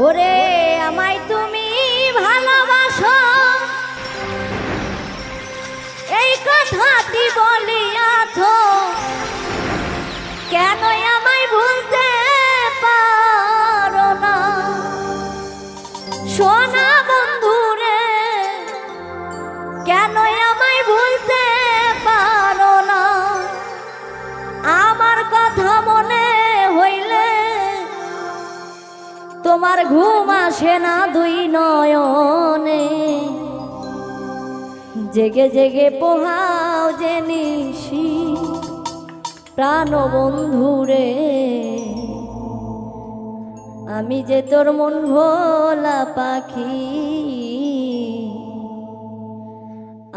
ওরে আমায় তুমি ভালোবাসো এই কথাটি বলিয়াছ, কেন আমায় ভুলতে পারো না? সোনা বন্ধুরে কেন আমায় ভুলতে পারো না? আমার কথা মনে হইলে তোমার ঘুম আসে না দুই নয়নে, জেগে জেগে পোহাও যে নিশি প্রাণ বন্ধুরে। আমি যে তোর মন ভোলা পাখি,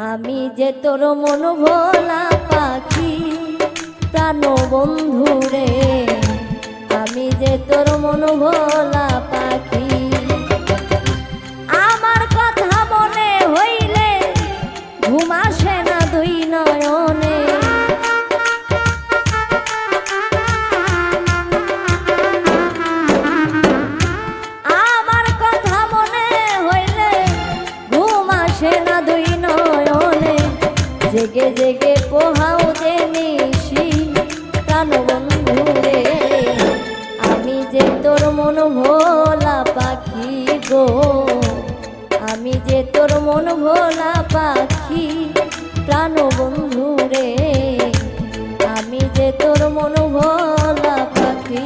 আমি যে তোর মন ভোলা পাখি প্রাণ বন্ধুরে, আমি যে তোর মন ভোলা পাখি। আমার কথা মনে হইলে ঘুম আসে না দুই নয়নে, আমার কথা মনে হইলে ঘুম আসে না দুই নয়নে, জেগে জেগে পোহাও যে নিশি প্রাণ বন্ধুরে। আমি যে তোর মন ভোলা পাখি গো, আমি যে তোর মন ভোলা পাখি প্রাণ বন্ধুরে, আমি যে তোর মন ভোলা পাখি।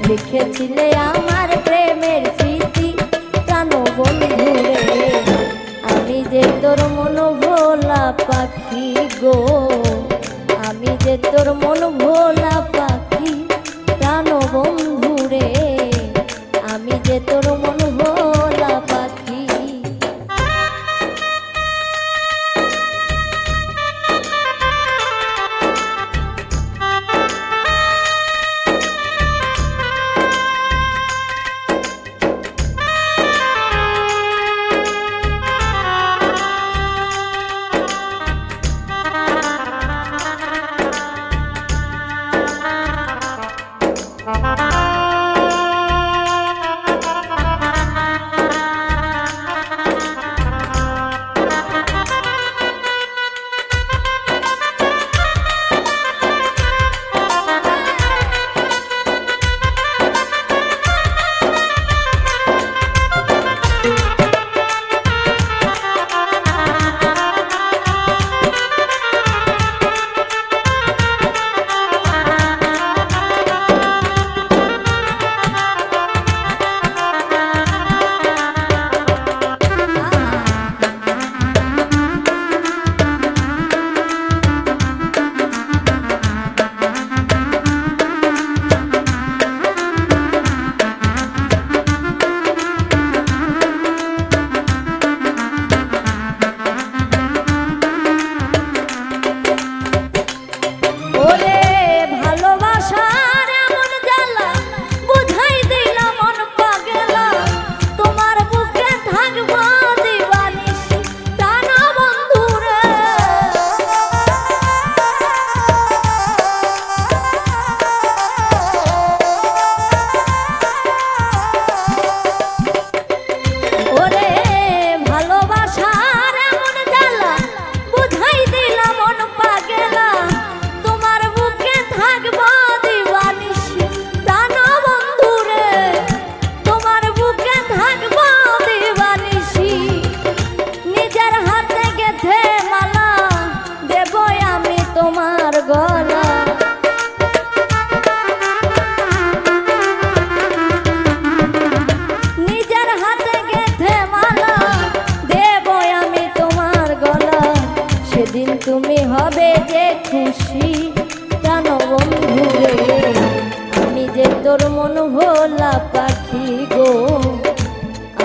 লিখেছিলে আমার প্রেমের স্মৃতি প্রাণ বন্ধুরে, আমি যে তোর মন ভোলা পাখি গো, আমি যে তোর মন ভোলা পাখি প্রাণ বন্ধুরে, আমি যে তোর মন ভোলা পাখি। তোর মন ভোলা পাখি গো,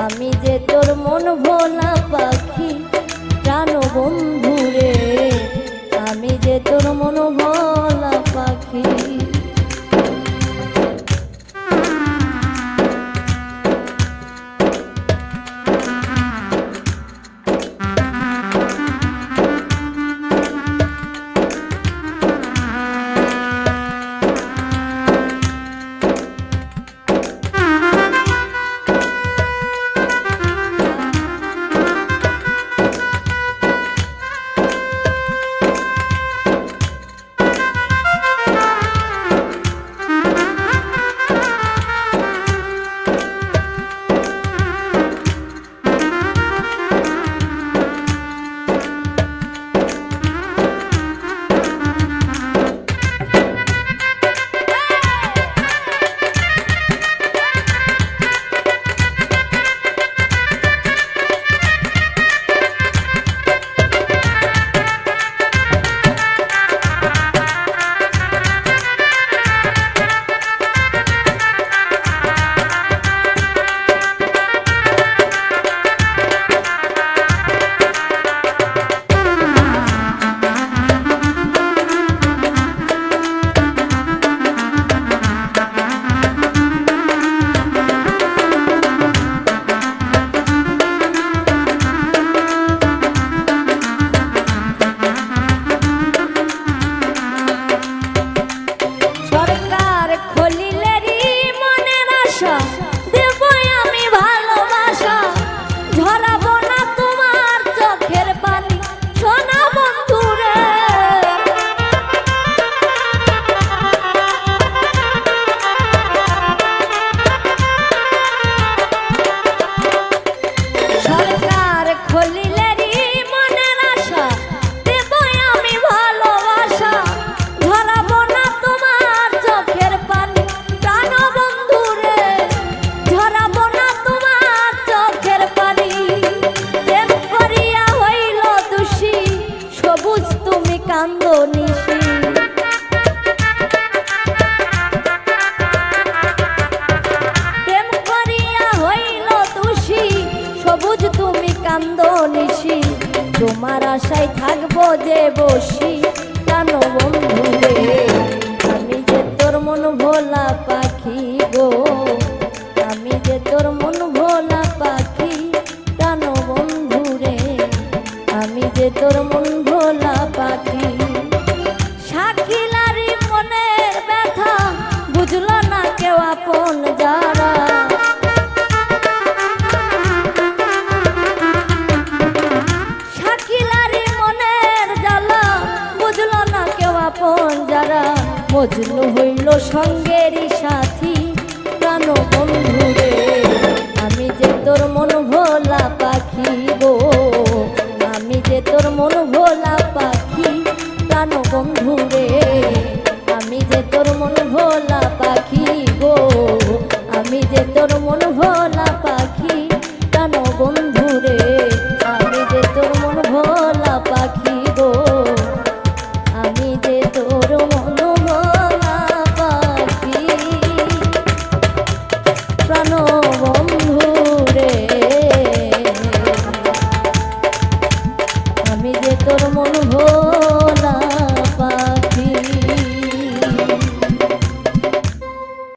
আমি যে তোর মন ভোলা পাখি, প্রাণ বন্ধু রে, আমি যে তোর মন ভোলা পাখি। তোমার আশায় থাকবো যে বসি, প্রাণ বন্ধু রে, আমি যে তোর মন ভোলা পাখি গো, আমি যে তোর মন ভোলা পাখি, প্রাণ বন্ধু রে, আমি যে তোর মন ভোলা পাখি। শাকিলারি মনের ব্যথা বুঝলো না কেউ আপন যারা, মজনু হইল সঙ্গেরই সাথী, প্রাণ বন্ধু রে, আমি যে তোর মন ভোলা পাখি গো, আমি যে তোর মন ভোলা পাখি, প্রাণ বন্ধু রে, আমি যে তোর মন ভোলা পাখি গো, আমি যে তোর মন ভোলা পাখি, প্রাণ বন্ধু রে, আমি যে তোর মন ভোলা পাখি গো, আমি যে তোর মন ভোলা পাখি, প্রাণ